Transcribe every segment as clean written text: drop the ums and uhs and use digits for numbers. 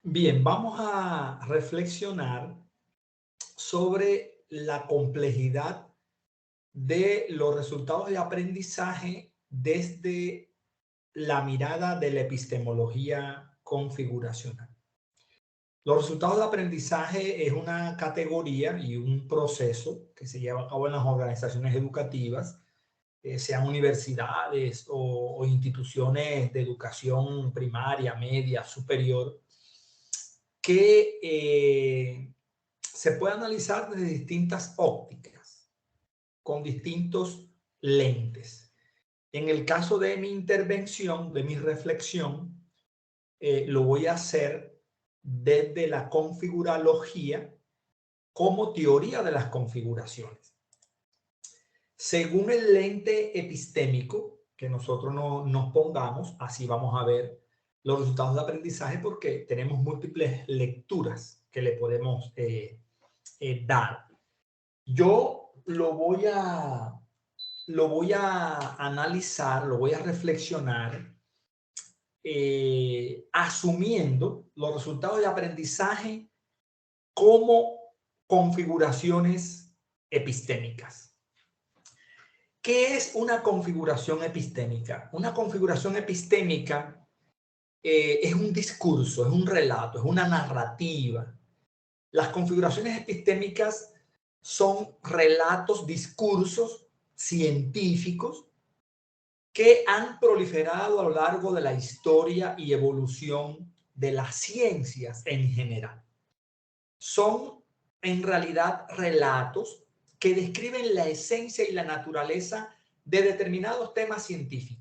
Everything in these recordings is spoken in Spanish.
Bien, vamos a reflexionar sobre la complejidad de los resultados de aprendizaje desde la mirada de la epistemología configuracional. Los resultados de aprendizaje es una categoría y un proceso que se lleva a cabo en las organizaciones educativas, sean universidades o instituciones de educación primaria, media, superior, que se puede analizar desde distintas ópticas, con distintos lentes. En el caso de mi intervención, de mi reflexión, lo voy a hacer desde la configurología como teoría de las configuraciones. Según el lente epistémico que nosotros nos pongamos, así vamos a ver los resultados de aprendizaje porque tenemos múltiples lecturas que le podemos dar. Yo lo voy a analizar, lo voy a reflexionar, asumiendo los resultados de aprendizaje como configuraciones epistémicas. ¿Qué es una configuración epistémica? Una configuración epistémica es un discurso, es un relato, es una narrativa. Las configuraciones epistémicas son relatos, discursos científicos que han proliferado a lo largo de la historia y evolución de las ciencias en general. Son en realidad relatos que describen la esencia y la naturaleza de determinados temas científicos.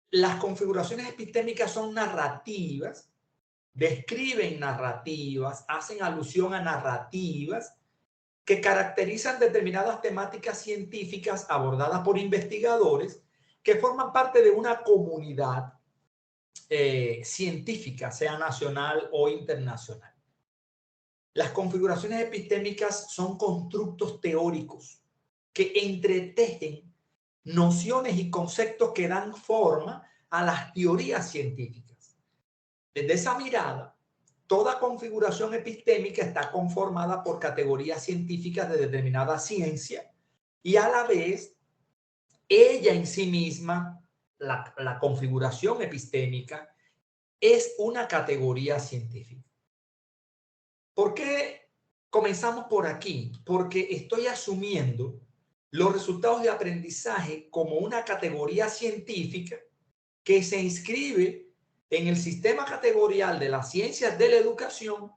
Las configuraciones epistémicas son narrativas, describen narrativas, hacen alusión a narrativas que caracterizan determinadas temáticas científicas abordadas por investigadores que forman parte de una comunidad científica, sea nacional o internacional. Las configuraciones epistémicas son constructos teóricos que entretejen nociones y conceptos que dan forma a las teorías científicas. Desde esa mirada, toda configuración epistémica está conformada por categorías científicas de determinada ciencia y a la vez ella en sí misma, la configuración epistémica, es una categoría científica. ¿Por qué comenzamos por aquí? Porque estoy asumiendo los resultados de aprendizaje como una categoría científica que se inscribe en el sistema categorial de las ciencias de la educación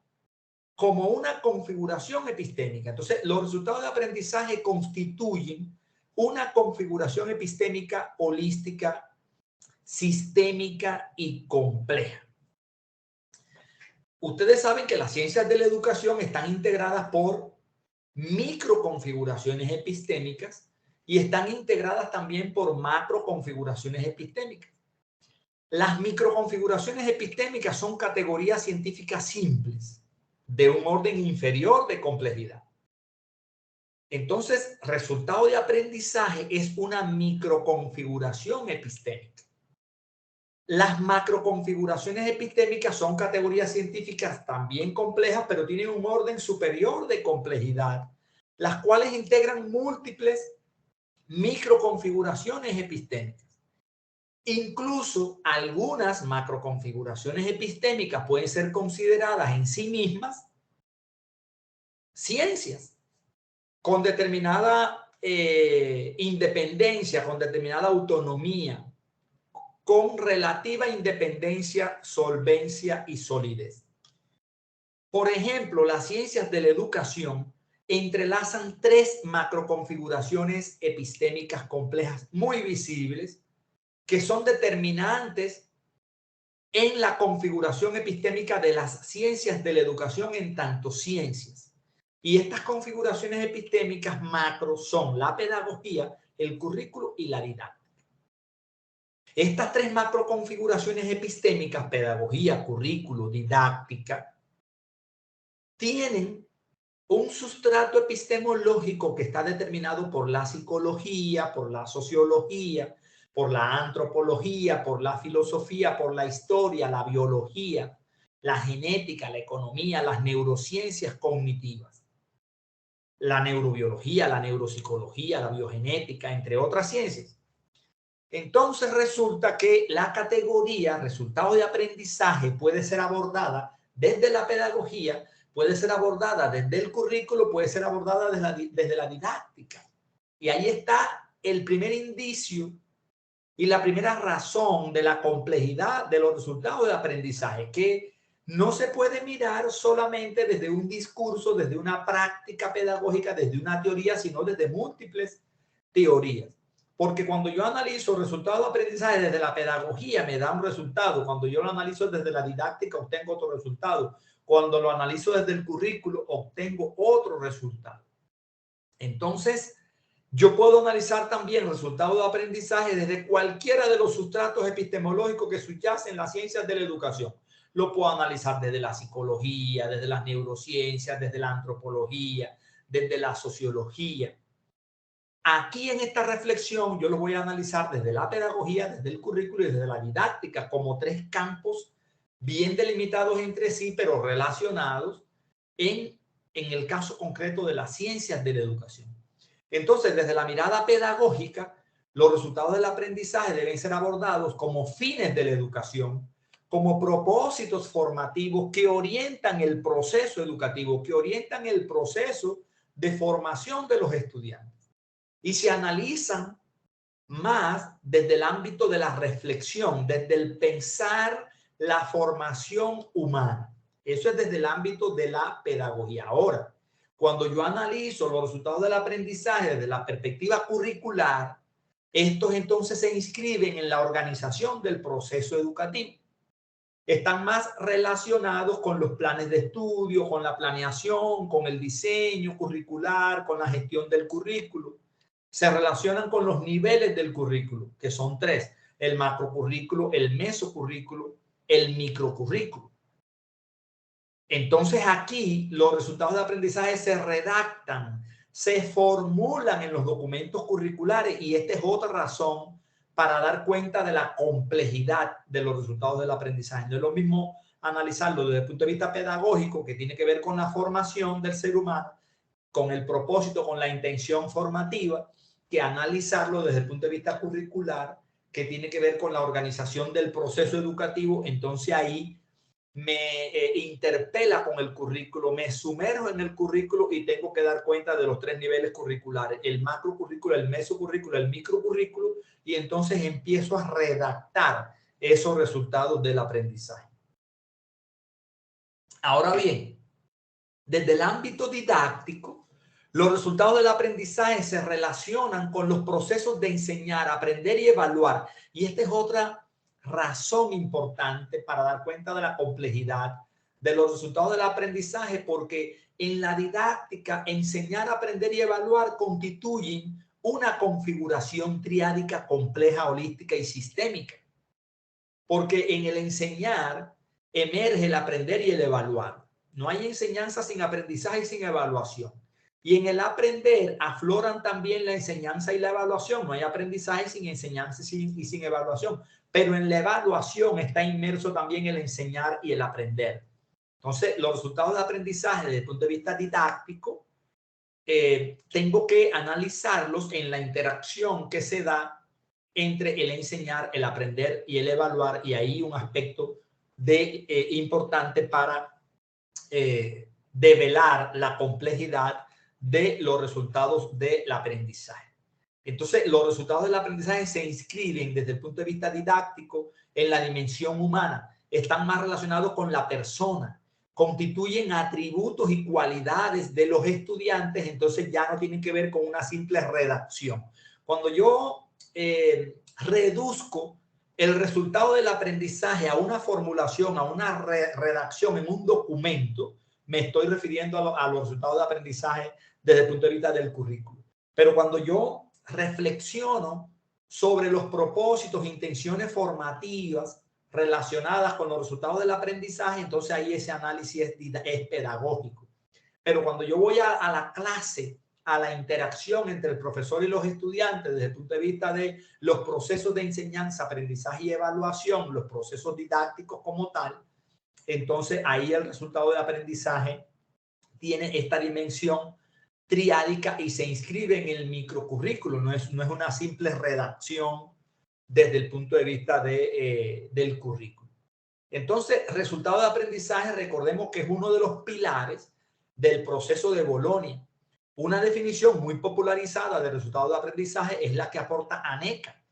como una configuración epistémica. Entonces, los resultados de aprendizaje constituyen una configuración epistémica holística, sistémica y compleja. Ustedes saben que las ciencias de la educación están integradas por microconfiguraciones epistémicas y están integradas también por macroconfiguraciones epistémicas. Las microconfiguraciones epistémicas son categorías científicas simples, de un orden inferior de complejidad. Entonces, resultado de aprendizaje es una microconfiguración epistémica. Las macroconfiguraciones epistémicas son categorías científicas también complejas, pero tienen un orden superior de complejidad, las cuales integran múltiples microconfiguraciones epistémicas. Incluso algunas macroconfiguraciones epistémicas pueden ser consideradas en sí mismas ciencias, con determinada independencia, con determinada autonomía, con relativa independencia, solvencia y solidez. Por ejemplo, las ciencias de la educación entrelazan tres macroconfiguraciones epistémicas complejas muy visibles que son determinantes en la configuración epistémica de las ciencias de la educación en tanto ciencias. Y estas configuraciones epistémicas macro son la pedagogía, el currículo y la didáctica. Estas tres macroconfiguraciones epistémicas, pedagogía, currículo, didáctica, tienen un sustrato epistemológico que está determinado por la psicología, por la sociología, por la antropología, por la filosofía, por la historia, la biología, la genética, la economía, las neurociencias cognitivas, la neurobiología, la neuropsicología, la biogenética, entre otras ciencias. Entonces resulta que la categoría resultado de aprendizaje puede ser abordada desde la pedagogía, puede ser abordada desde el currículo, puede ser abordada desde la didáctica. Y ahí está el primer indicio y la primera razón de la complejidad de los resultados de aprendizaje, que no se puede mirar solamente desde un discurso, desde una práctica pedagógica, desde una teoría, sino desde múltiples teorías. Porque cuando yo analizo resultados de aprendizaje desde la pedagogía, me da un resultado. Cuando yo lo analizo desde la didáctica, obtengo otro resultado. Cuando lo analizo desde el currículo, obtengo otro resultado. Entonces, yo puedo analizar también resultados de aprendizaje desde cualquiera de los sustratos epistemológicos que subyacen en las ciencias de la educación. Lo puedo analizar desde la psicología, desde las neurociencias, desde la antropología, desde la sociología. Aquí en esta reflexión yo lo voy a analizar desde la pedagogía, desde el currículo y desde la didáctica como tres campos bien delimitados entre sí, pero relacionados en el caso concreto de las ciencias de la educación. Entonces, desde la mirada pedagógica, los resultados del aprendizaje deben ser abordados como fines de la educación, como propósitos formativos que orientan el proceso educativo, que orientan el proceso de formación de los estudiantes. Y se analizan más desde el ámbito de la reflexión, desde el pensar la formación humana. Eso es desde el ámbito de la pedagogía. Ahora, cuando yo analizo los resultados del aprendizaje desde la perspectiva curricular, estos entonces se inscriben en la organización del proceso educativo. Están más relacionados con los planes de estudio, con la planeación, con el diseño curricular, con la gestión del currículo. Se relacionan con los niveles del currículo, que son tres: el macrocurrículo, el mesocurrículo, el microcurrículo. Entonces aquí los resultados de aprendizaje se redactan, se formulan en los documentos curriculares, y esta es otra razón para dar cuenta de la complejidad de los resultados del aprendizaje. No es lo mismo analizarlo desde el punto de vista pedagógico, que tiene que ver con la formación del ser humano, con el propósito, con la intención formativa, que analizarlo desde el punto de vista curricular, que tiene que ver con la organización del proceso educativo. Entonces ahí me interpela con el currículo, me sumerjo en el currículo y tengo que dar cuenta de los tres niveles curriculares: el macrocurrículo, el mesocurrículo, el microcurrículo, y entonces empiezo a redactar esos resultados del aprendizaje. Ahora bien, desde el ámbito didáctico, los resultados del aprendizaje se relacionan con los procesos de enseñar, aprender y evaluar. Y esta es otra razón importante para dar cuenta de la complejidad de los resultados del aprendizaje, porque en la didáctica, enseñar, aprender y evaluar constituyen una configuración triádica compleja, holística y sistémica. Porque en el enseñar emerge el aprender y el evaluar. No hay enseñanza sin aprendizaje y sin evaluación. Y en el aprender afloran también la enseñanza y la evaluación. No hay aprendizaje sin enseñanza y sin evaluación. Pero en la evaluación está inmerso también el enseñar y el aprender. Entonces, los resultados de aprendizaje desde el punto de vista didáctico, tengo que analizarlos en la interacción que se da entre el enseñar, el aprender y el evaluar. Y ahí un aspecto importante para develar la complejidad de los resultados del aprendizaje. Entonces, los resultados del aprendizaje se inscriben desde el punto de vista didáctico en la dimensión humana, están más relacionados con la persona, constituyen atributos y cualidades de los estudiantes. Entonces ya no tienen que ver con una simple redacción. Cuando yo reduzco el resultado del aprendizaje a una formulación, a una redacción en un documento, me estoy refiriendo a los resultados de aprendizaje desde el punto de vista del currículo. Pero cuando yo reflexiono sobre los propósitos, intenciones formativas relacionadas con los resultados del aprendizaje, entonces ahí ese análisis es pedagógico. Pero cuando yo voy a la clase, a la interacción entre el profesor y los estudiantes desde el punto de vista de los procesos de enseñanza, aprendizaje y evaluación, los procesos didácticos como tal, entonces ahí el resultado de aprendizaje tiene esta dimensión triádica y se inscribe en el microcurrículo, no es una simple redacción desde el punto de vista del currículo. Entonces, resultado de aprendizaje, recordemos que es uno de los pilares del proceso de Bolonia. Una definición muy popularizada de resultado de aprendizaje es la que aporta ANECA.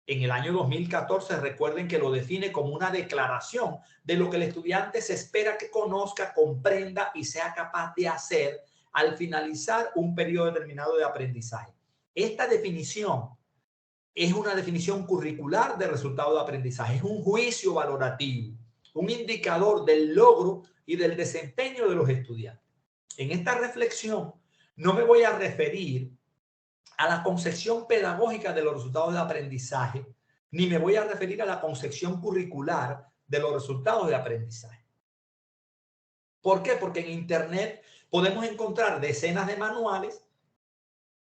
En el año 2014, recuerden que lo define como una declaración de lo que el estudiante se espera que conozca, comprenda y sea capaz de hacer al finalizar un periodo determinado de aprendizaje. Esta definición es una definición curricular de resultado de aprendizaje, es un juicio valorativo, un indicador del logro y del desempeño de los estudiantes. En esta reflexión no me voy a referir a la concepción pedagógica de los resultados de aprendizaje, ni me voy a referir a la concepción curricular de los resultados de aprendizaje. ¿Por qué? Porque en Internet podemos encontrar decenas de manuales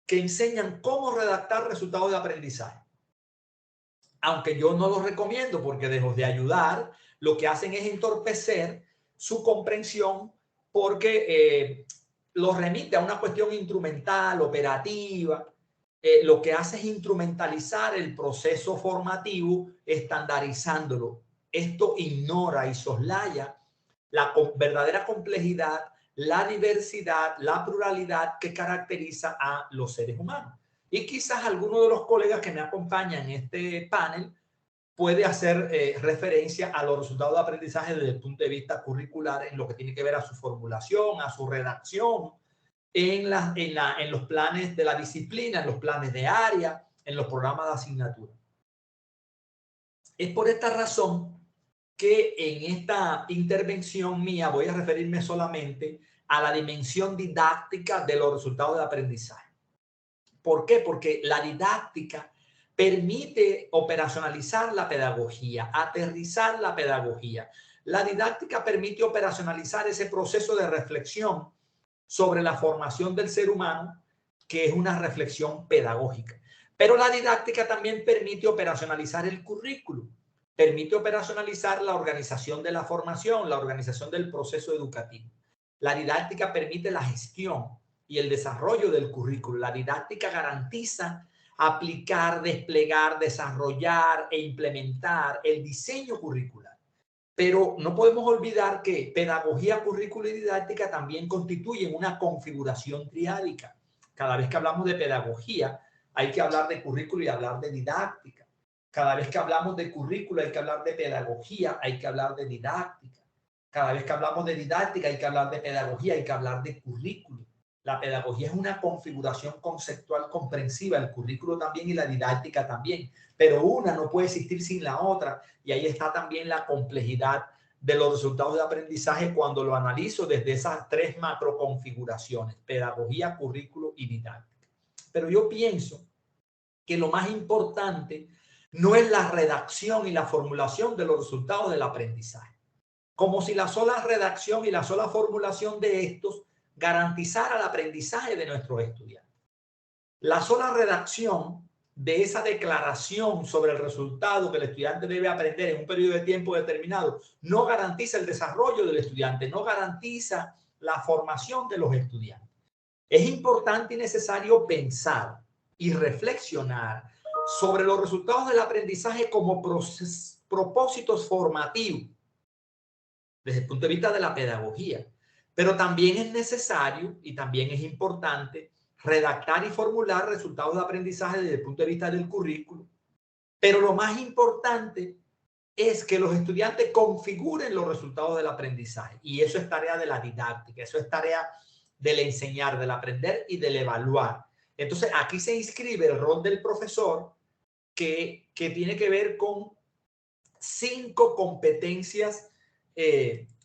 que enseñan cómo redactar resultados de aprendizaje. Aunque yo no los recomiendo porque lejos de ayudar, lo que hacen es entorpecer su comprensión porque los remite a una cuestión instrumental, operativa. Lo que hace es instrumentalizar el proceso formativo, estandarizándolo. Esto ignora y soslaya la verdadera complejidad, la diversidad, la pluralidad que caracteriza a los seres humanos. Y quizás alguno de los colegas que me acompañan en este panel puede hacer referencia a los resultados de aprendizaje desde el punto de vista curricular en lo que tiene que ver a su formulación, a su redacción, en los planes de la disciplina, en los planes de área, en los programas de asignatura. Es por esta razón que en esta intervención mía voy a referirme solamente a la dimensión didáctica de los resultados de aprendizaje. ¿Por qué? Porque la didáctica permite operacionalizar la pedagogía, aterrizar la pedagogía. La didáctica permite operacionalizar ese proceso de reflexión sobre la formación del ser humano, que es una reflexión pedagógica. Pero la didáctica también permite operacionalizar el currículo, permite operacionalizar la organización de la formación, la organización del proceso educativo. La didáctica permite la gestión y el desarrollo del currículo. La didáctica garantiza aplicar, desplegar, desarrollar e implementar el diseño curricular. Pero no podemos olvidar que pedagogía, currículo y didáctica también constituyen una configuración triádica. Cada vez que hablamos de pedagogía, hay que hablar de currículo y hablar de didáctica. Cada vez que hablamos de currículo, hay que hablar de pedagogía, hay que hablar de didáctica. Cada vez que hablamos de didáctica, hay que hablar de pedagogía, hay que hablar de currículo. La pedagogía es una configuración conceptual comprensiva, el currículo también y la didáctica también, pero una no puede existir sin la otra y ahí está también la complejidad de los resultados de aprendizaje cuando lo analizo desde esas tres macroconfiguraciones, pedagogía, currículo y didáctica. Pero yo pienso que lo más importante no es la redacción y la formulación de los resultados del aprendizaje, como si la sola redacción y la sola formulación de estos garantizar el aprendizaje de nuestros estudiantes. La sola redacción de esa declaración sobre el resultado que el estudiante debe aprender en un periodo de tiempo determinado no garantiza el desarrollo del estudiante, no garantiza la formación de los estudiantes. Es importante y necesario pensar y reflexionar sobre los resultados del aprendizaje como propósitos formativos desde el punto de vista de la pedagogía. Pero también es necesario y también es importante redactar y formular resultados de aprendizaje desde el punto de vista del currículo. Pero lo más importante es que los estudiantes configuren los resultados del aprendizaje. Y eso es tarea de la didáctica, eso es tarea del enseñar, del aprender y del evaluar. Entonces, aquí se inscribe el rol del profesor que tiene que ver con 5 competencias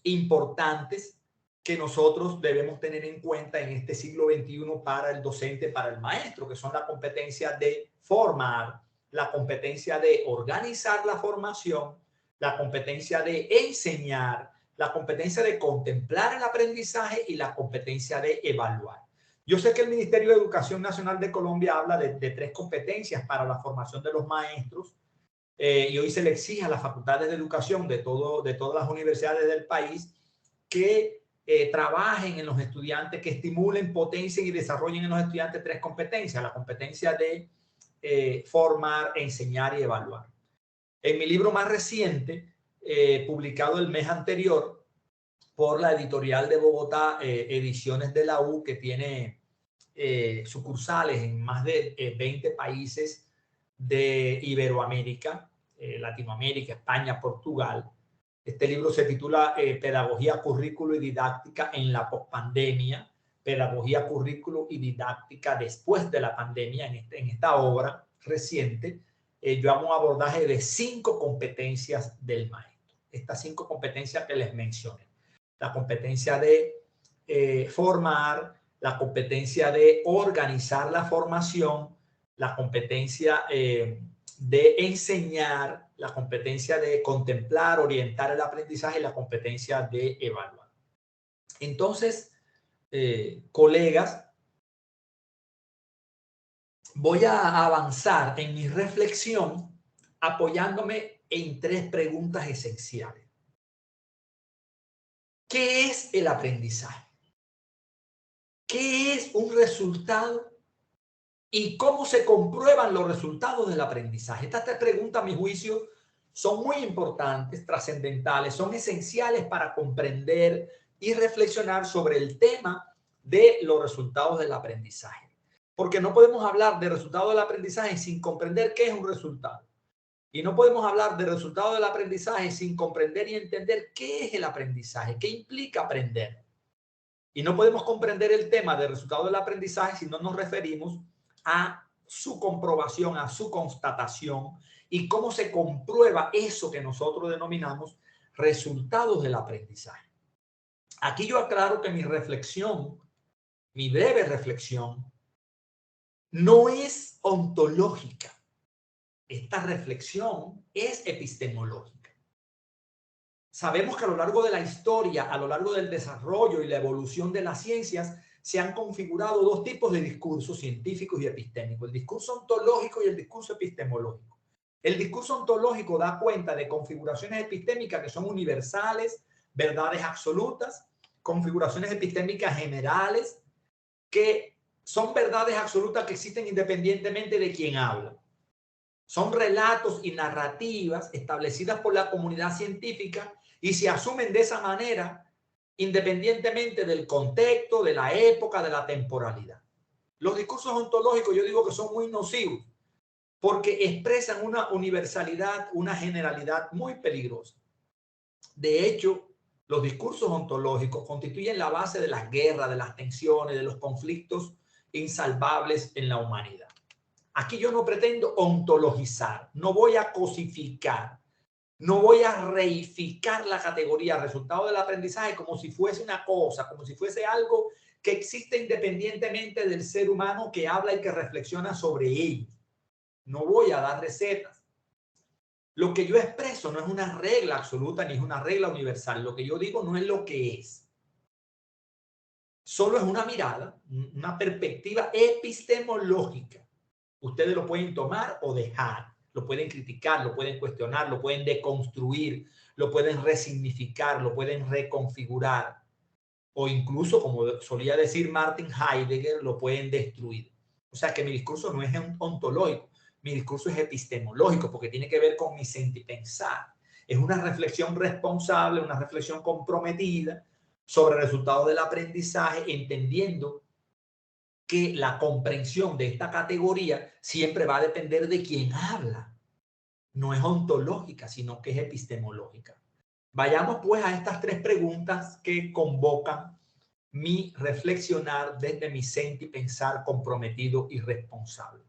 importantes que nosotros debemos tener en cuenta en este siglo XXI para el docente, para el maestro, que son la competencia de formar, la competencia de organizar la formación, la competencia de enseñar, la competencia de contemplar el aprendizaje y la competencia de evaluar. Yo sé que el Ministerio de Educación Nacional de Colombia habla de 3 competencias para la formación de los maestros, y hoy se le exige a las facultades de educación de todas las universidades del país que trabajen en los estudiantes, que estimulen, potencien y desarrollen en los estudiantes 3 competencias. La competencia de formar, enseñar y evaluar. En mi libro más reciente, publicado el mes anterior por la editorial de Bogotá, Ediciones de la U, que tiene sucursales en más de 20 países de Iberoamérica, Latinoamérica, España, Portugal. Este libro se titula Pedagogía, Currículo y Didáctica en la Pospandemia, Pedagogía, Currículo y Didáctica después de la pandemia. En esta obra reciente, yo hago un abordaje de 5 competencias del maestro. Estas 5 competencias que les mencioné. La competencia de formar, la competencia de organizar la formación, la competencia de enseñar, la competencia de contemplar, orientar el aprendizaje y la competencia de evaluar. Entonces, colegas, voy a avanzar en mi reflexión apoyándome en 3 preguntas esenciales. ¿Qué es el aprendizaje? ¿Qué es un resultado? ¿Y cómo se comprueban los resultados del aprendizaje? Estas 3 preguntas, a mi juicio, son muy importantes, trascendentales, son esenciales para comprender y reflexionar sobre el tema de los resultados del aprendizaje. Porque no podemos hablar de resultados del aprendizaje sin comprender qué es un resultado. Y no podemos hablar de resultados del aprendizaje sin comprender y entender qué es el aprendizaje, qué implica aprender. Y no podemos comprender el tema de resultados del aprendizaje si no nos referimos a su comprobación, a su constatación y cómo se comprueba eso que nosotros denominamos resultados del aprendizaje. Aquí yo aclaro que mi reflexión, mi breve reflexión, no es ontológica. Esta reflexión es epistemológica. Sabemos que a lo largo de la historia, a lo largo del desarrollo y la evolución de las ciencias, se han configurado 2 tipos de discursos científicos y epistémicos, el discurso ontológico y el discurso epistemológico. El discurso ontológico da cuenta de configuraciones epistémicas que son universales, verdades absolutas, configuraciones epistémicas generales, que son verdades absolutas que existen independientemente de quién habla. Son relatos y narrativas establecidas por la comunidad científica y se asumen de esa manera independientemente del contexto, de la época, de la temporalidad. Los discursos ontológicos yo digo que son muy nocivos porque expresan una universalidad, una generalidad muy peligrosa. De hecho, los discursos ontológicos constituyen la base de las guerras, de las tensiones, de los conflictos insalvables en la humanidad. Aquí yo no pretendo ontologizar, no voy a cosificar, no voy a reificar la categoría resultado del aprendizaje como si fuese una cosa, como si fuese algo que existe independientemente del ser humano que habla y que reflexiona sobre ello. No voy a dar recetas. Lo que yo expreso no es una regla absoluta ni es una regla universal. Lo que yo digo no es lo que es. Solo es una mirada, una perspectiva epistemológica. Ustedes lo pueden tomar o dejar, lo pueden criticar, lo pueden cuestionar, lo pueden deconstruir, lo pueden resignificar, lo pueden reconfigurar o incluso, como solía decir Martin Heidegger, lo pueden destruir. O sea que mi discurso no es ontológico, mi discurso es epistemológico porque tiene que ver con mi sentipensar. Es una reflexión responsable, una reflexión comprometida sobre el resultado del aprendizaje, entendiendo que la comprensión de esta categoría siempre va a depender de quien habla. No es ontológica, sino que es epistemológica. Vayamos pues a estas 3 preguntas que convocan mi reflexionar desde mi sentipensar comprometido y responsable.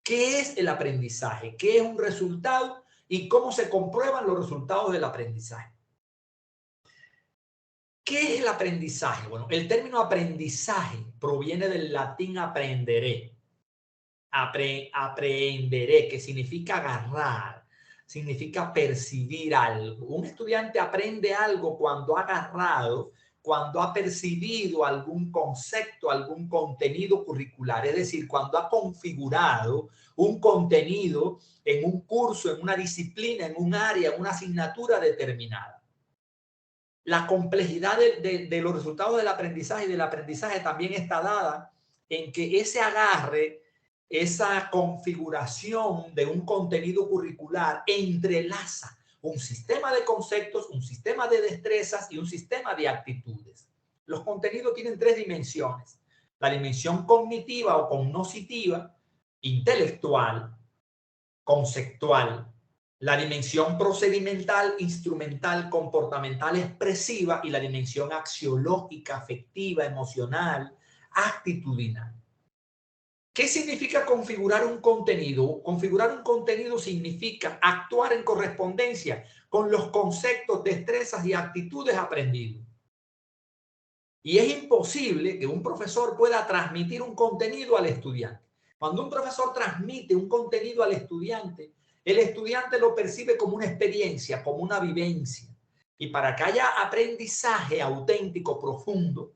¿Qué es el aprendizaje? ¿Qué es un resultado? ¿Y cómo se comprueban los resultados del aprendizaje? ¿Qué es el aprendizaje? Bueno, el término aprendizaje proviene del latín aprenderé. Aprehenderé, que significa agarrar, significa percibir algo. Un estudiante aprende algo cuando ha agarrado, cuando ha percibido algún concepto, algún contenido curricular, es decir, cuando ha configurado un contenido en un curso, en una disciplina, en un área, en una asignatura determinada. La complejidad de los resultados del aprendizaje también está dada en que ese agarre, esa configuración de un contenido curricular entrelaza un sistema de conceptos, un sistema de destrezas y un sistema de actitudes. Los contenidos tienen tres dimensiones: la dimensión cognitiva o cognoscitiva, intelectual, conceptual, la dimensión procedimental, instrumental, comportamental, expresiva, y la dimensión axiológica, afectiva, emocional, actitudinal. ¿Qué significa configurar un contenido? Configurar un contenido significa actuar en correspondencia con los conceptos, destrezas y actitudes aprendidos. Y es imposible que un profesor pueda transmitir un contenido al estudiante. Cuando un profesor transmite un contenido al estudiante, el estudiante lo percibe como una experiencia, como una vivencia. Y para que haya aprendizaje auténtico, profundo,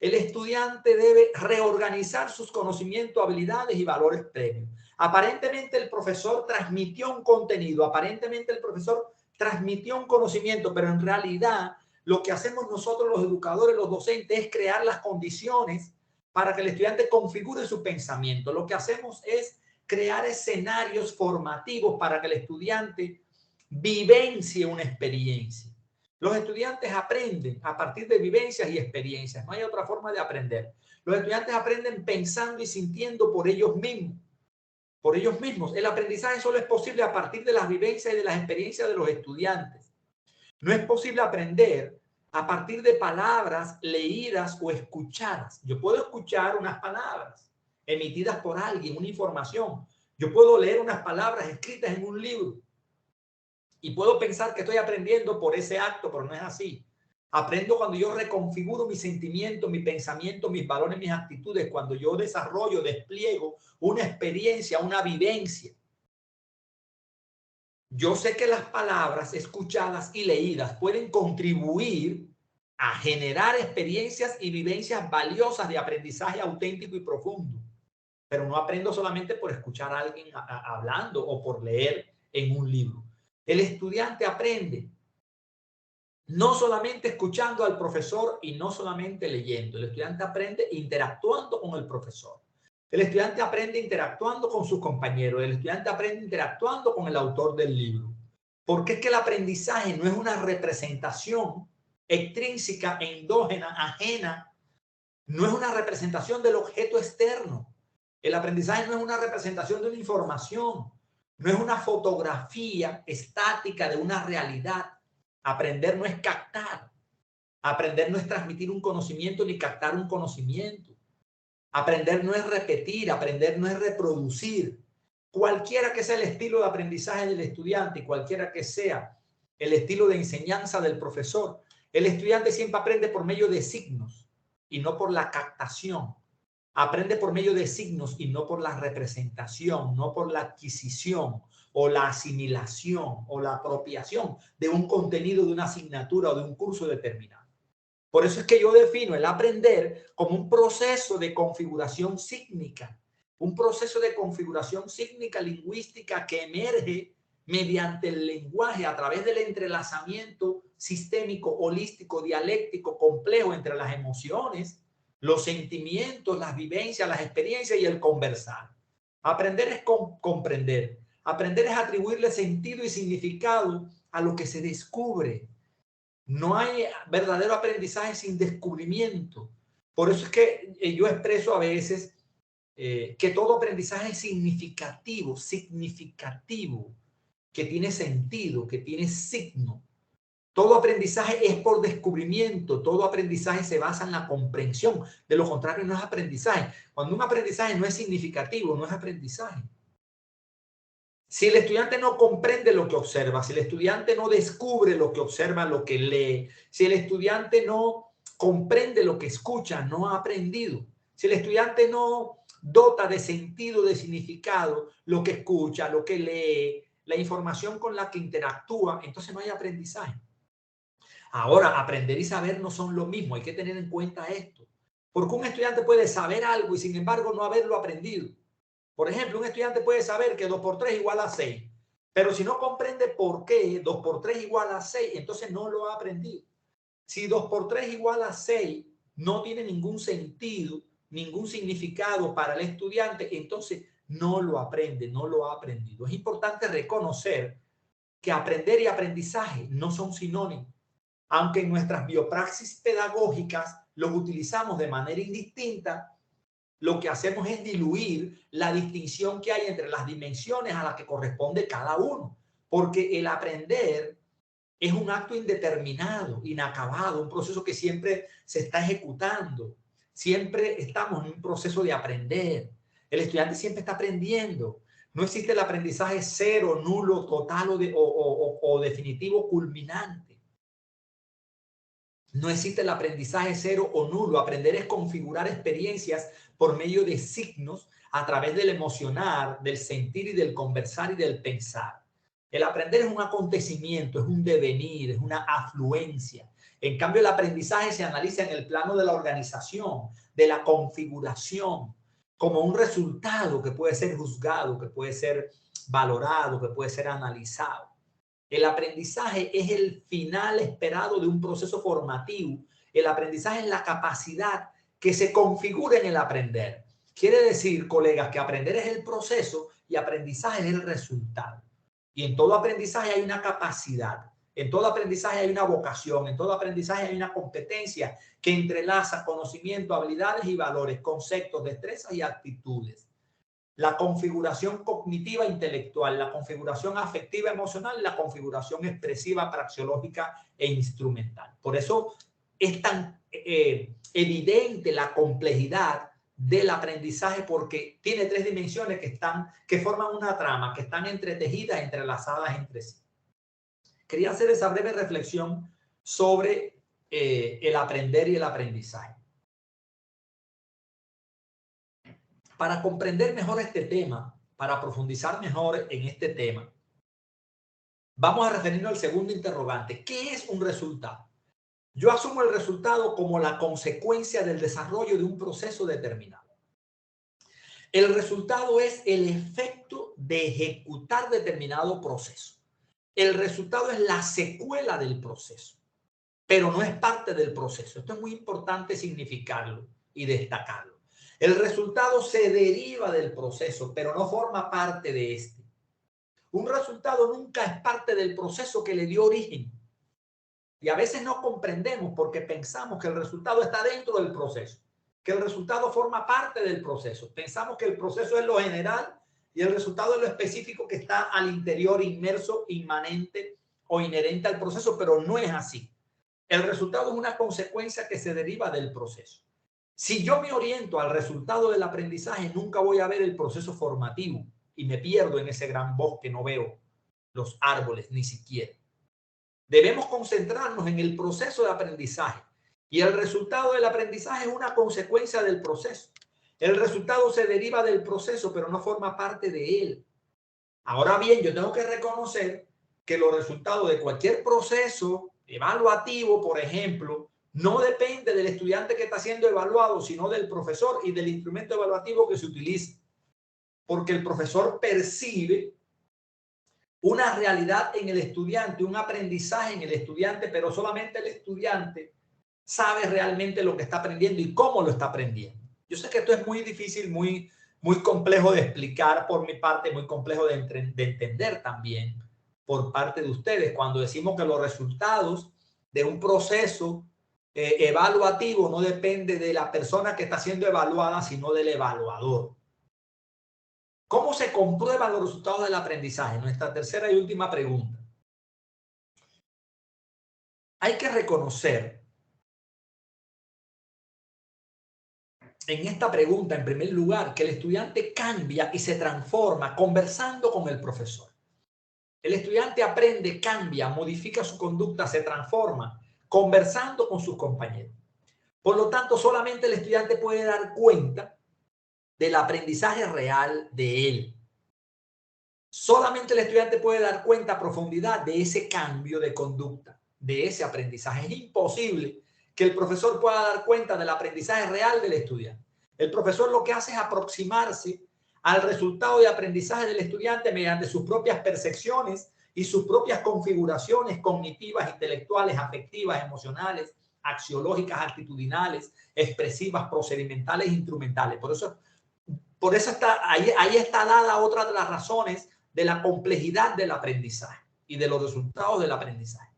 el estudiante debe reorganizar sus conocimientos, habilidades y valores previos. Aparentemente el profesor transmitió un contenido, aparentemente el profesor transmitió un conocimiento, pero en realidad lo que hacemos nosotros los educadores, los docentes, es crear las condiciones para que el estudiante configure su pensamiento. Lo que hacemos es crear escenarios formativos para que el estudiante vivencie una experiencia. Los estudiantes aprenden a partir de vivencias y experiencias. No hay otra forma de aprender. Los estudiantes aprenden pensando y sintiendo por ellos mismos. Por ellos mismos. El aprendizaje solo es posible a partir de las vivencias y de las experiencias de los estudiantes. No es posible aprender a partir de palabras leídas o escuchadas. Yo puedo escuchar unas palabras emitidas por alguien, una información. Yo puedo leer unas palabras escritas en un libro. Y puedo pensar que estoy aprendiendo por ese acto, pero no es así. Aprendo cuando yo reconfiguro mi sentimiento, mi pensamiento, mis valores, mis actitudes, cuando yo desarrollo, despliego una experiencia, una vivencia. Yo sé que las palabras escuchadas y leídas pueden contribuir a generar experiencias y vivencias valiosas de aprendizaje auténtico y profundo. Pero no aprendo solamente por escuchar a alguien hablando o por leer en un libro. El estudiante aprende no solamente escuchando al profesor y no solamente leyendo. El estudiante aprende interactuando con el profesor. El estudiante aprende interactuando con sus compañeros. El estudiante aprende interactuando con el autor del libro. Porque es que el aprendizaje no es una representación extrínseca, endógena, ajena. No es una representación del objeto externo. El aprendizaje no es una representación de una información. No es una fotografía estática de una realidad. Aprender no es captar. Aprender no es transmitir un conocimiento ni captar un conocimiento. Aprender no es repetir, aprender no es reproducir. Cualquiera que sea el estilo de aprendizaje del estudiante y cualquiera que sea el estilo de enseñanza del profesor, el estudiante siempre aprende por medio de signos y no por la captación. Aprende por medio de signos y no por la representación, no por la adquisición o la asimilación o la apropiación de un contenido de una asignatura o de un curso determinado. Por eso es que yo defino el aprender como un proceso de configuración sígnica, un proceso de configuración sígnica lingüística que emerge mediante el lenguaje a través del entrelazamiento sistémico, holístico, dialéctico, complejo entre las emociones, los sentimientos, las vivencias, las experiencias y el conversar. Aprender es comprender. Aprender es atribuirle sentido y significado a lo que se descubre. No hay verdadero aprendizaje sin descubrimiento. Por eso es que yo expreso a veces que todo aprendizaje es significativo, que tiene sentido, que tiene signo. Todo aprendizaje es por descubrimiento, todo aprendizaje se basa en la comprensión. De lo contrario, no es aprendizaje. Cuando un aprendizaje no es significativo, no es aprendizaje. Si el estudiante no comprende lo que observa, si el estudiante no descubre lo que observa, lo que lee, si el estudiante no comprende lo que escucha, no ha aprendido. Si el estudiante no dota de sentido, de significado, lo que escucha, lo que lee, la información con la que interactúa, entonces no hay aprendizaje. Ahora, aprender y saber no son lo mismo. Hay que tener en cuenta esto. Porque un estudiante puede saber algo y sin embargo no haberlo aprendido. Por ejemplo, un estudiante puede saber que 2 por 3 igual a 6. Pero si no comprende por qué 2 por 3 igual a 6, entonces no lo ha aprendido. Si 2 por 3 igual a 6 no tiene ningún sentido, ningún significado para el estudiante, entonces no lo aprende, no lo ha aprendido. Es importante reconocer que aprender y aprendizaje no son sinónimos. Aunque en nuestras biopraxis pedagógicas los utilizamos de manera indistinta, lo que hacemos es diluir la distinción que hay entre las dimensiones a las que corresponde cada uno. Porque el aprender es un acto indeterminado, inacabado, un proceso que siempre se está ejecutando. Siempre estamos en un proceso de aprender. El estudiante siempre está aprendiendo. No existe el aprendizaje cero, nulo, total o definitivo culminante. No existe el aprendizaje cero o nulo. Aprender es configurar experiencias por medio de signos a través del emocionar, del sentir y del conversar y del pensar. El aprender es un acontecimiento, es un devenir, es una afluencia. En cambio, el aprendizaje se analiza en el plano de la organización, de la configuración, como un resultado que puede ser juzgado, que puede ser valorado, que puede ser analizado. El aprendizaje es el final esperado de un proceso formativo. El aprendizaje es la capacidad que se configura en el aprender. Quiere decir, colegas, que aprender es el proceso y aprendizaje es el resultado. Y en todo aprendizaje hay una capacidad, en todo aprendizaje hay una vocación, en todo aprendizaje hay una competencia que entrelaza conocimiento, habilidades y valores, conceptos, destrezas y actitudes. La configuración cognitiva intelectual, la configuración afectiva emocional, la configuración expresiva praxeológica e instrumental. Por eso es tan evidente la complejidad del aprendizaje, porque tiene 3 dimensiones que forman una trama, que están entretejidas, entrelazadas entre sí. Quería hacer esa breve reflexión sobre el aprender y el aprendizaje. Para comprender mejor este tema, para profundizar mejor en este tema, vamos a referirnos al segundo interrogante. ¿Qué es un resultado? Yo asumo el resultado como la consecuencia del desarrollo de un proceso determinado. El resultado es el efecto de ejecutar determinado proceso. El resultado es la secuela del proceso, pero no es parte del proceso. Esto es muy importante significarlo y destacarlo. El resultado se deriva del proceso, pero no forma parte de este. Un resultado nunca es parte del proceso que le dio origen. Y a veces no comprendemos porque pensamos que el resultado está dentro del proceso, que el resultado forma parte del proceso. Pensamos que el proceso es lo general y el resultado es lo específico que está al interior, inmerso, inmanente o inherente al proceso, pero no es así. El resultado es una consecuencia que se deriva del proceso. Si yo me oriento al resultado del aprendizaje, nunca voy a ver el proceso formativo y me pierdo en ese gran bosque, no veo los árboles ni siquiera. Debemos concentrarnos en el proceso de aprendizaje y el resultado del aprendizaje es una consecuencia del proceso. El resultado se deriva del proceso, pero no forma parte de él. Ahora bien, yo tengo que reconocer que los resultados de cualquier proceso evaluativo, por ejemplo, no depende del estudiante que está siendo evaluado, sino del profesor y del instrumento evaluativo que se utiliza. Porque el profesor percibe una realidad en el estudiante, un aprendizaje en el estudiante, pero solamente el estudiante sabe realmente lo que está aprendiendo y cómo lo está aprendiendo. Yo sé que esto es muy difícil, muy complejo de explicar por mi parte, muy complejo de entender también por parte de ustedes cuando decimos que los resultados de un proceso evaluativo no depende de la persona que está siendo evaluada, sino del evaluador. ¿Cómo se comprueban los resultados del aprendizaje? Nuestra tercera y última pregunta. Hay que reconocer en esta pregunta, en primer lugar, que el estudiante cambia y se transforma conversando con el profesor. El estudiante aprende, cambia, modifica su conducta, se transforma conversando con sus compañeros. Por lo tanto, solamente el estudiante puede dar cuenta del aprendizaje real de él. Solamente el estudiante puede dar cuenta a profundidad de ese cambio de conducta, de ese aprendizaje. Es imposible que el profesor pueda dar cuenta del aprendizaje real del estudiante. El profesor lo que hace es aproximarse al resultado de aprendizaje del estudiante mediante sus propias percepciones y sus propias configuraciones cognitivas, intelectuales, afectivas, emocionales, axiológicas, actitudinales, expresivas, procedimentales, instrumentales. Por eso ahí está dada otra de las razones de la complejidad del aprendizaje y de los resultados del aprendizaje.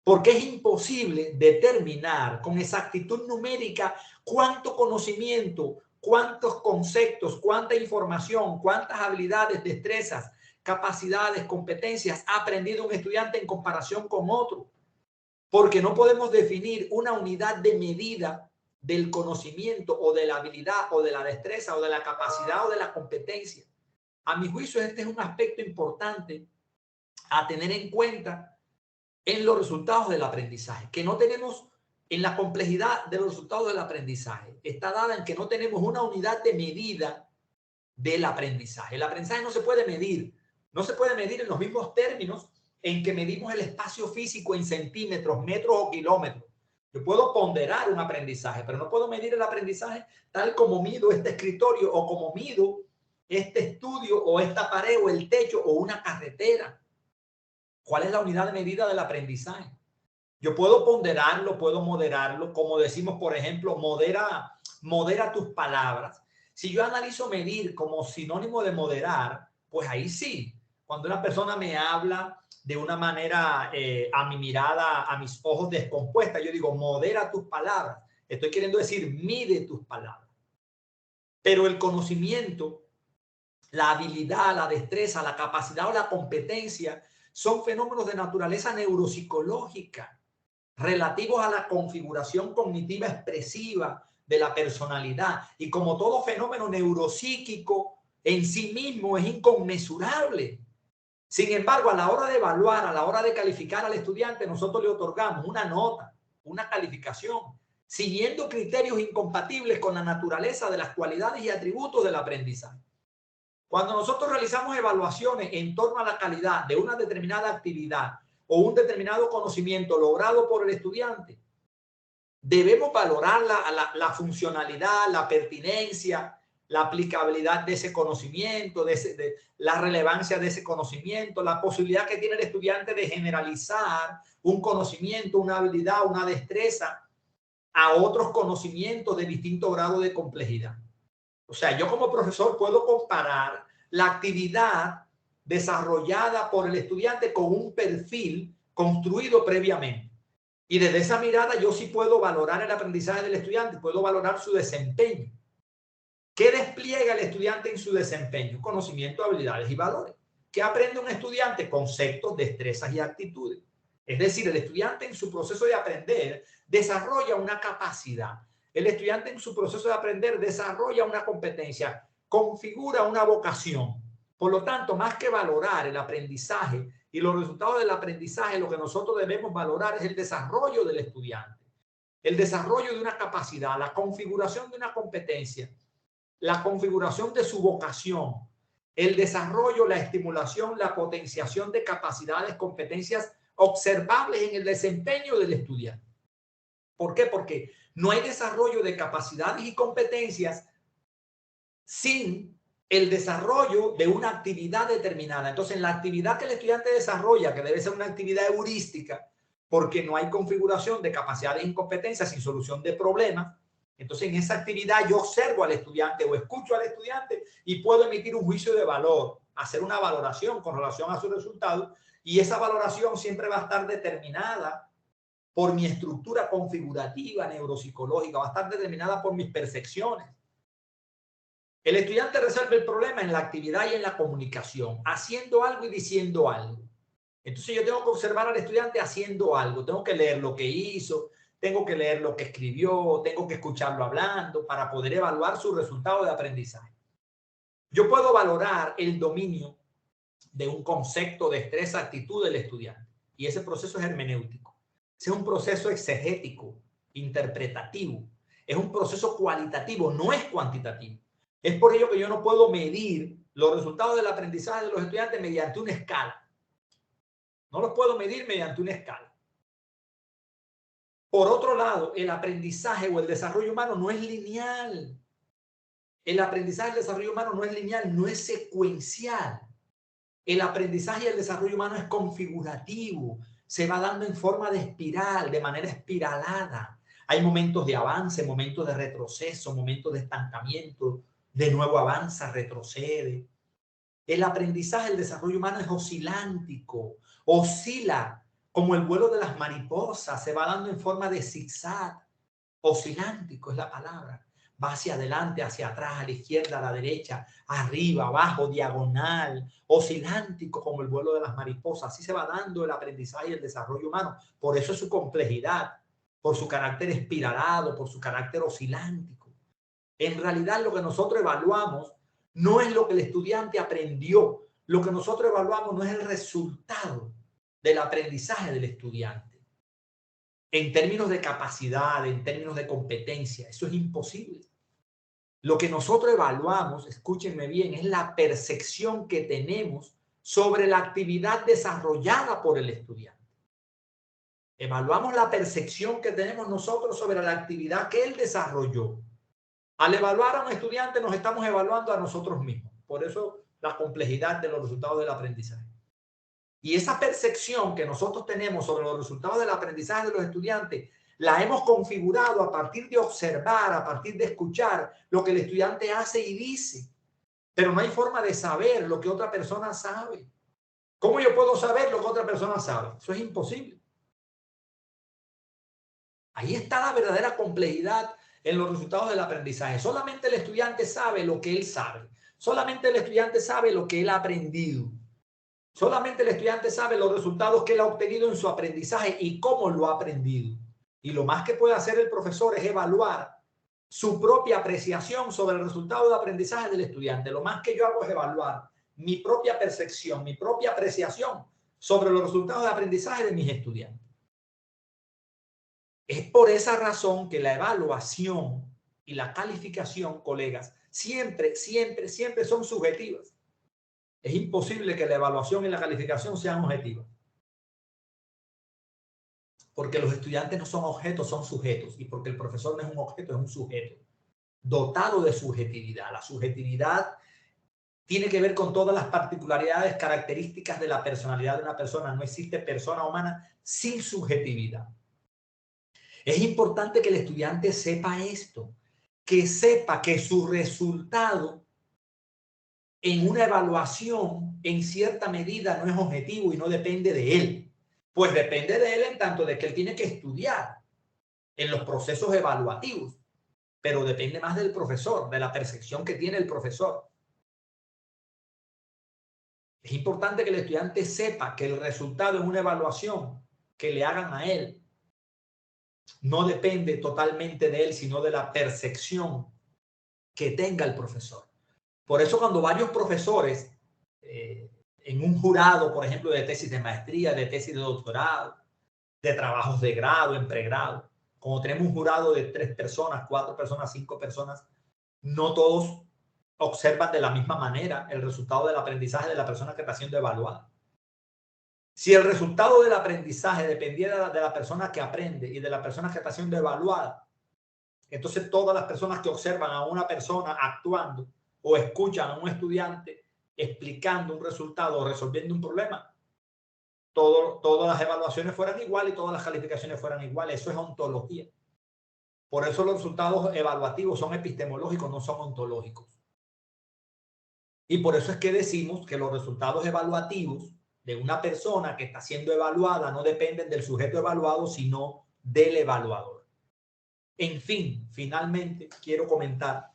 Porque es imposible determinar con exactitud numérica cuánto conocimiento, cuántos conceptos, cuánta información, cuántas habilidades, destrezas, capacidades, competencias ha aprendido un estudiante en comparación con otro. Porque no podemos definir una unidad de medida del conocimiento o de la habilidad o de la destreza o de la capacidad o de la competencia. A mi juicio, este es un aspecto importante a tener en cuenta en los resultados del aprendizaje, que no tenemos en la complejidad de los resultados del aprendizaje. Está dada en que no tenemos una unidad de medida del aprendizaje. El aprendizaje no se puede medir. No se puede medir en los mismos términos en que medimos el espacio físico en centímetros, metros o kilómetros. Yo puedo ponderar un aprendizaje, pero no puedo medir el aprendizaje tal como mido este escritorio o como mido este estudio o esta pared o el techo o una carretera. ¿Cuál es la unidad de medida del aprendizaje? Yo puedo ponderarlo, puedo moderarlo, como decimos, por ejemplo, modera tus palabras. Si yo analizo medir como sinónimo de moderar, pues ahí sí. Cuando una persona me habla de una manera a mi mirada, a mis ojos descompuesta, yo digo, modera tus palabras. Estoy queriendo decir, mide tus palabras. Pero el conocimiento, la habilidad, la destreza, la capacidad o la competencia son fenómenos de naturaleza neuropsicológica relativos a la configuración cognitiva expresiva de la personalidad. Y como todo fenómeno neuropsíquico en sí mismo es inconmensurable. Sin embargo, a la hora de evaluar, a la hora de calificar al estudiante, nosotros le otorgamos una nota, una calificación, siguiendo criterios incompatibles con la naturaleza de las cualidades y atributos del aprendizaje. Cuando nosotros realizamos evaluaciones en torno a la calidad de una determinada actividad o un determinado conocimiento logrado por el estudiante, debemos valorar la funcionalidad, la pertinencia, la aplicabilidad de ese conocimiento, de la relevancia de ese conocimiento, la posibilidad que tiene el estudiante de generalizar un conocimiento, una habilidad, una destreza a otros conocimientos de distinto grado de complejidad. O sea, yo como profesor puedo comparar la actividad desarrollada por el estudiante con un perfil construido previamente. Y desde esa mirada yo sí puedo valorar el aprendizaje del estudiante, puedo valorar su desempeño. ¿Qué despliega el estudiante en su desempeño? Conocimiento, habilidades y valores. ¿Qué aprende un estudiante? Conceptos, destrezas y actitudes. Es decir, el estudiante en su proceso de aprender desarrolla una capacidad. El estudiante en su proceso de aprender desarrolla una competencia, configura una vocación. Por lo tanto, más que valorar el aprendizaje y los resultados del aprendizaje, lo que nosotros debemos valorar es el desarrollo del estudiante, el desarrollo de una capacidad, la configuración de una competencia, la configuración de su vocación, el desarrollo, la estimulación, la potenciación de capacidades, competencias observables en el desempeño del estudiante. ¿Por qué? Porque no hay desarrollo de capacidades y competencias sin el desarrollo de una actividad determinada. Entonces, en la actividad que el estudiante desarrolla, que debe ser una actividad heurística, porque no hay configuración de capacidades y competencias sin solución de problemas, entonces en esa actividad yo observo al estudiante o escucho al estudiante y puedo emitir un juicio de valor, hacer una valoración con relación a sus resultados, y esa valoración siempre va a estar determinada por mi estructura configurativa neuropsicológica, va a estar determinada por mis percepciones. El estudiante resuelve el problema en la actividad y en la comunicación, haciendo algo y diciendo algo. Entonces yo tengo que observar al estudiante haciendo algo, tengo que leer lo que hizo, tengo que leer lo que escribió, tengo que escucharlo hablando para poder evaluar su resultado de aprendizaje. Yo puedo valorar el dominio de un concepto, destreza, actitud del estudiante, y ese proceso es hermenéutico. Ese es un proceso exegético, interpretativo, es un proceso cualitativo, no es cuantitativo. Es por ello que yo no puedo medir los resultados del aprendizaje de los estudiantes mediante una escala. No los puedo medir mediante una escala. Por otro lado, el aprendizaje o el desarrollo humano no es lineal. El aprendizaje y el desarrollo humano no es lineal, no es secuencial. El aprendizaje y el desarrollo humano es configurativo, se va dando en forma de espiral, de manera espiralada. Hay momentos de avance, momentos de retroceso, momentos de estancamiento, de nuevo avanza, retrocede. El aprendizaje, el desarrollo humano es oscilántico, oscila como el vuelo de las mariposas, se va dando en forma de zigzag. Oscilántico es la palabra. Va hacia adelante, hacia atrás, a la izquierda, a la derecha, arriba, abajo, diagonal, oscilántico como el vuelo de las mariposas. Así se va dando el aprendizaje y el desarrollo humano. Por eso es su complejidad, por su carácter espiralado, por su carácter oscilántico. En realidad lo que nosotros evaluamos no es lo que el estudiante aprendió. Lo que nosotros evaluamos no es el resultado del aprendizaje del estudiante. En términos de capacidad, en términos de competencia, eso es imposible. Lo que nosotros evaluamos, escúchenme bien, es la percepción que tenemos sobre la actividad desarrollada por el estudiante. Evaluamos la percepción que tenemos nosotros sobre la actividad que él desarrolló. Al evaluar a un estudiante nos estamos evaluando a nosotros mismos. Por eso la complejidad de los resultados del aprendizaje. Y esa percepción que nosotros tenemos sobre los resultados del aprendizaje de los estudiantes, la hemos configurado a partir de observar, a partir de escuchar lo que el estudiante hace y dice. Pero no hay forma de saber lo que otra persona sabe. ¿Cómo yo puedo saber lo que otra persona sabe? Eso es imposible. Ahí está la verdadera complejidad en los resultados del aprendizaje. Solamente el estudiante sabe lo que él sabe. Solamente el estudiante sabe lo que él ha aprendido. Solamente el estudiante sabe los resultados que él ha obtenido en su aprendizaje y cómo lo ha aprendido. Y lo más que puede hacer el profesor es evaluar su propia apreciación sobre el resultado de aprendizaje del estudiante. Lo más que yo hago es evaluar mi propia percepción, mi propia apreciación sobre los resultados de aprendizaje de mis estudiantes. Es por esa razón que la evaluación y la calificación, colegas, siempre son subjetivas. Es imposible que la evaluación y la calificación sean objetivas. Porque los estudiantes no son objetos, son sujetos. Y porque el profesor no es un objeto, es un sujeto dotado de subjetividad. La subjetividad tiene que ver con todas las particularidades, características de la personalidad de una persona. No existe persona humana sin subjetividad. Es importante que el estudiante sepa esto, que sepa que su resultado en una evaluación en cierta medida no es objetivo y no depende de él. Pues depende de él en tanto de que él tiene que estudiar en los procesos evaluativos, pero depende más del profesor, de la percepción que tiene el profesor. Es importante que el estudiante sepa que el resultado en una evaluación que le hagan a él no depende totalmente de él, sino de la percepción que tenga el profesor. Por eso cuando varios profesores en un jurado, por ejemplo, de tesis de maestría, de tesis de doctorado, de trabajos de grado, en pregrado, como tenemos un jurado de 3 personas, 4 personas, 5 personas, no todos observan de la misma manera el resultado del aprendizaje de la persona que está siendo evaluada. Si el resultado del aprendizaje dependiera de la persona que aprende y de la persona que está siendo evaluada, entonces todas las personas que observan a una persona actuando o escuchan a un estudiante explicando un resultado o resolviendo un problema, todas las evaluaciones fueran iguales y todas las calificaciones fueran iguales. Eso es ontología. Por eso los resultados evaluativos son epistemológicos, no son ontológicos. Y por eso es que decimos que los resultados evaluativos de una persona que está siendo evaluada no dependen del sujeto evaluado, sino del evaluador. En fin, finalmente quiero comentar,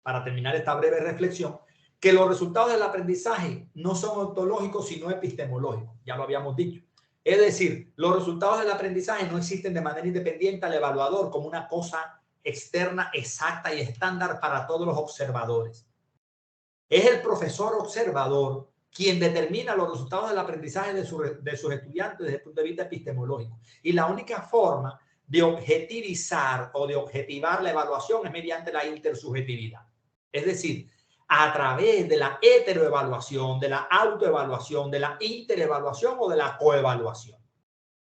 para terminar esta breve reflexión, que los resultados del aprendizaje no son ontológicos, sino epistemológicos. Ya lo habíamos dicho. Es decir, los resultados del aprendizaje no existen de manera independiente al evaluador como una cosa externa, exacta y estándar para todos los observadores. Es el profesor observador quien determina los resultados del aprendizaje de sus estudiantes desde el punto de vista epistemológico. Y la única forma de objetivizar o de objetivar la evaluación es mediante la intersubjetividad. Es decir, a través de la heteroevaluación, de la autoevaluación, de la interevaluación o de la coevaluación.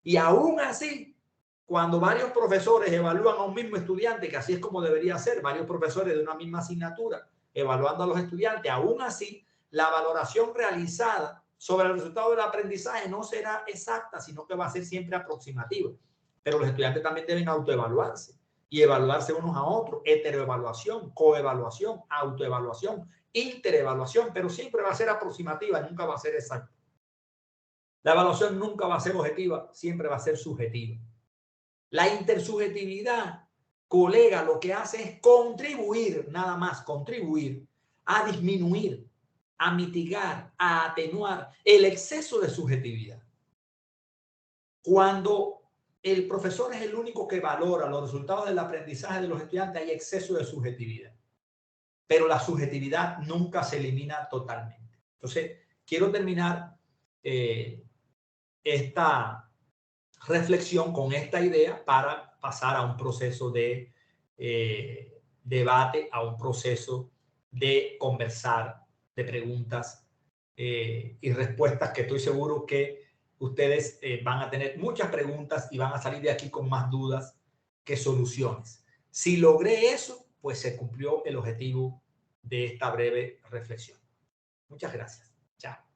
Y aún así, cuando varios profesores evalúan a un mismo estudiante, que así es como debería ser, varios profesores de una misma asignatura evaluando a los estudiantes, aún así la valoración realizada sobre el resultado del aprendizaje no será exacta, sino que va a ser siempre aproximativa. Pero los estudiantes también deben autoevaluarse y evaluarse unos a otros, heteroevaluación, coevaluación, autoevaluación, interevaluación, pero siempre va a ser aproximativa, nunca va a ser exacta. La evaluación nunca va a ser objetiva, siempre va a ser subjetiva. La intersubjetividad, colega, lo que hace es contribuir, nada más, contribuir a disminuir, a mitigar, a atenuar el exceso de subjetividad. Cuando el profesor es el único que valora los resultados del aprendizaje de los estudiantes, hay exceso de subjetividad. Pero la subjetividad nunca se elimina totalmente. Entonces, quiero terminar esta reflexión con esta idea para pasar a un proceso de debate, a un proceso de conversar, de preguntas y respuestas, que estoy seguro que ustedes van a tener muchas preguntas y van a salir de aquí con más dudas que soluciones. Si logré eso, pues se cumplió el objetivo de esta breve reflexión. Muchas gracias. Chao.